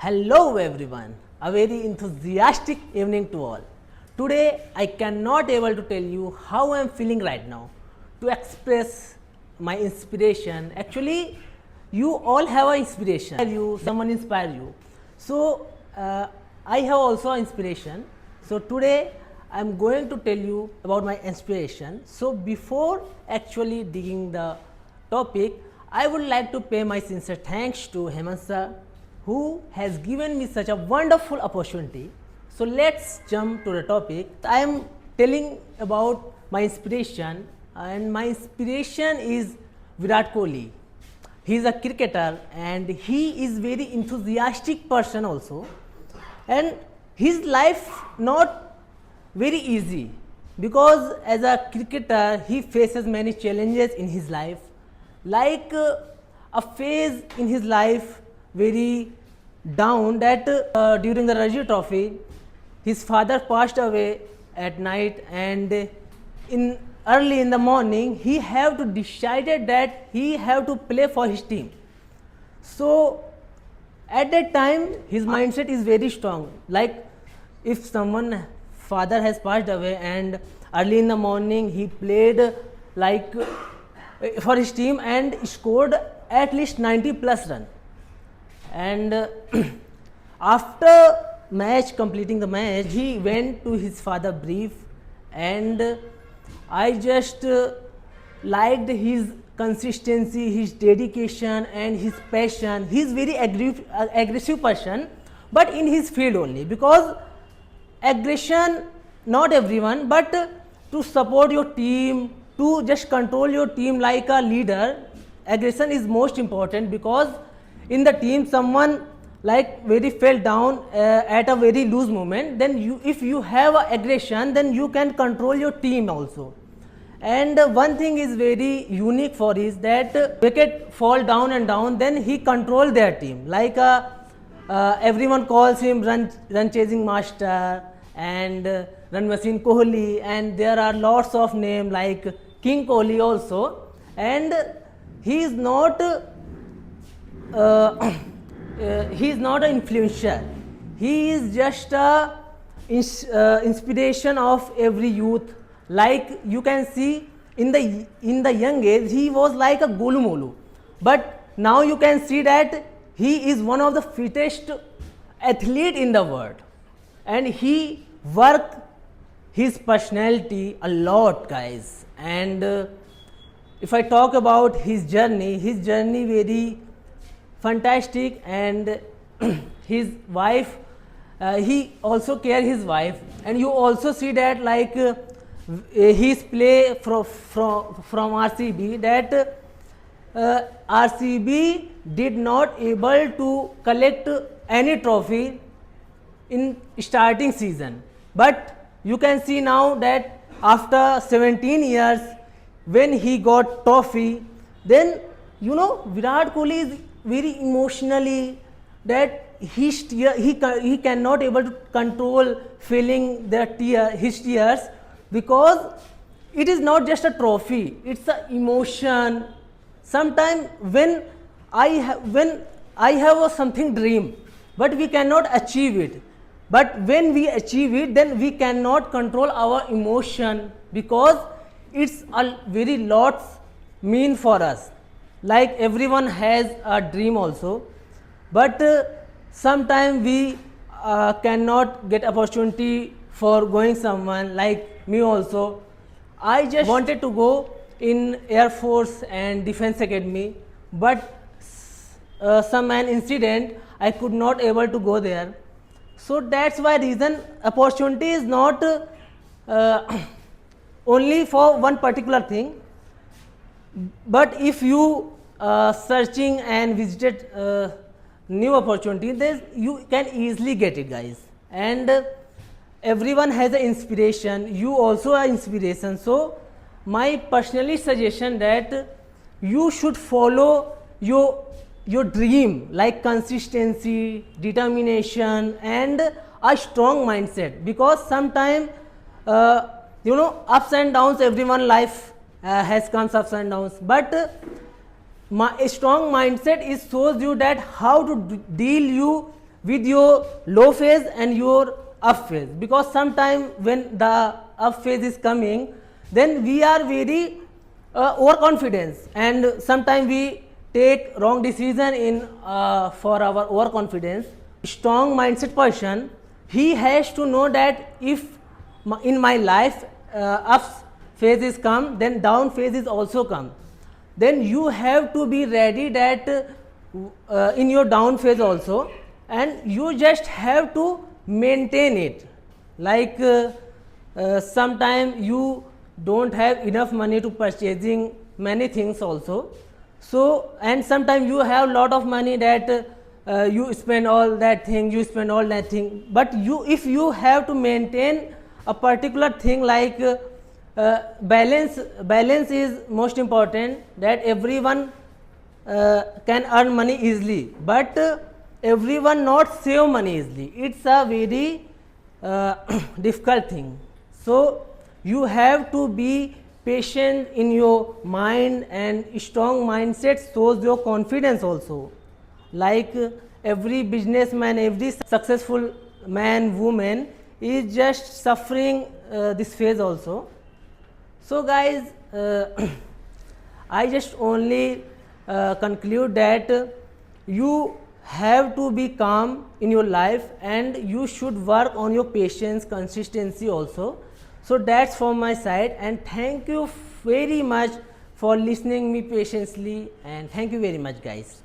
Hello everyone, a very enthusiastic evening to all. Today I cannot able to tell you how I am feeling right now to express my inspiration. Actually, you all have an inspiration. Someone inspire you. So I have also an inspiration. So today I am going to tell you about my inspiration. So before actually digging the topic, I would like to pay my sincere thanks to Hemant sir, who has given me such a wonderful opportunity. So let's jump to the topic. I am telling about my inspiration, and my inspiration is Virat Kohli. He is a cricketer and he is very enthusiastic person also, and his life not very easy, because as a cricketer he faces many challenges in his life, like a phase in his life very down, that during the Ranji Trophy his father passed away at night, and in early in the morning he have to decided that he have to play for his team. So at that time his mindset is very strong, like if someone father has passed away and early in the morning he played like for his team and scored at least 90 plus run, and after match, completing the match, he went to his father brief, and I just liked his consistency, his dedication and his passion. He is very aggressive person, but in his field only, because aggression not everyone, but to support your team, to just control your team like a leader, aggression is most important, because in the team someone like very fell down at a very loose moment, then you, if you have aggression, then you can control your team also. And one thing is very unique for is that wicket fall down and down, then he control their team, like everyone calls him run chasing master and run machine Kohli, and there are lots of name like King Kohli also, and he is not he is not an influencer. He is just a inspiration of every youth. Like you can see in the young age he was like a golumolu, but now you can see that he is one of the fittest athlete in the world, and he work his personality a lot, guys. And if I talk about his journey very fantastic, and his wife, he also care his wife, and you also see that like his play from RCB, that RCB did not able to collect any trophy in starting season, but you can see now that after 17 years when he got trophy, then you know Virat Kohli is very emotionally, that he cannot able to control feeling his tears, because it is not just a trophy, it's a emotion. Sometimes when I have a something dream, but we cannot achieve it, but when we achieve it, then we cannot control our emotion, because it's a very lots mean for us. Like everyone has a dream also, but sometimes we cannot get opportunity for going someone, like me also. I just wanted to go in Air Force and Defense Academy, but some an incident I could not able to go there. So that's why reason opportunity is not only for one particular thing, but if you searching and visited new opportunity, then you can easily get it, guys. And everyone has an inspiration, you also are inspiration. So my personally suggestion that you should follow your dream, like consistency, determination and a strong mindset, because sometimes you know ups and downs, everyone life has comes ups and downs, but a strong mindset is shows you that how to deal you with your low phase and your up phase, because sometime when the up phase is coming, then we are very overconfidence, and sometimes we take wrong decision in for our overconfidence. Strong mindset person, he has to know that if in my life up phases come, then down phases also come, then you have to be ready that in your down phase also, and you just have to maintain it. Like sometime you don't have enough money to purchasing many things also, so and sometimes you have lot of money that you spend all that thing, you spend all that thing, but you, if you have to maintain a particular thing, like balance is most important, that everyone can earn money easily, but everyone not save money easily, it's a very difficult thing. So you have to be patient in your mind, and strong mindset shows your confidence also. Like every businessman, every successful man, woman is just suffering this phase also. So guys, I just only conclude that you have to be calm in your life, and you should work on your patience, consistency also. So that's from my side, and thank you very much for listening me patiently, and thank you very much guys.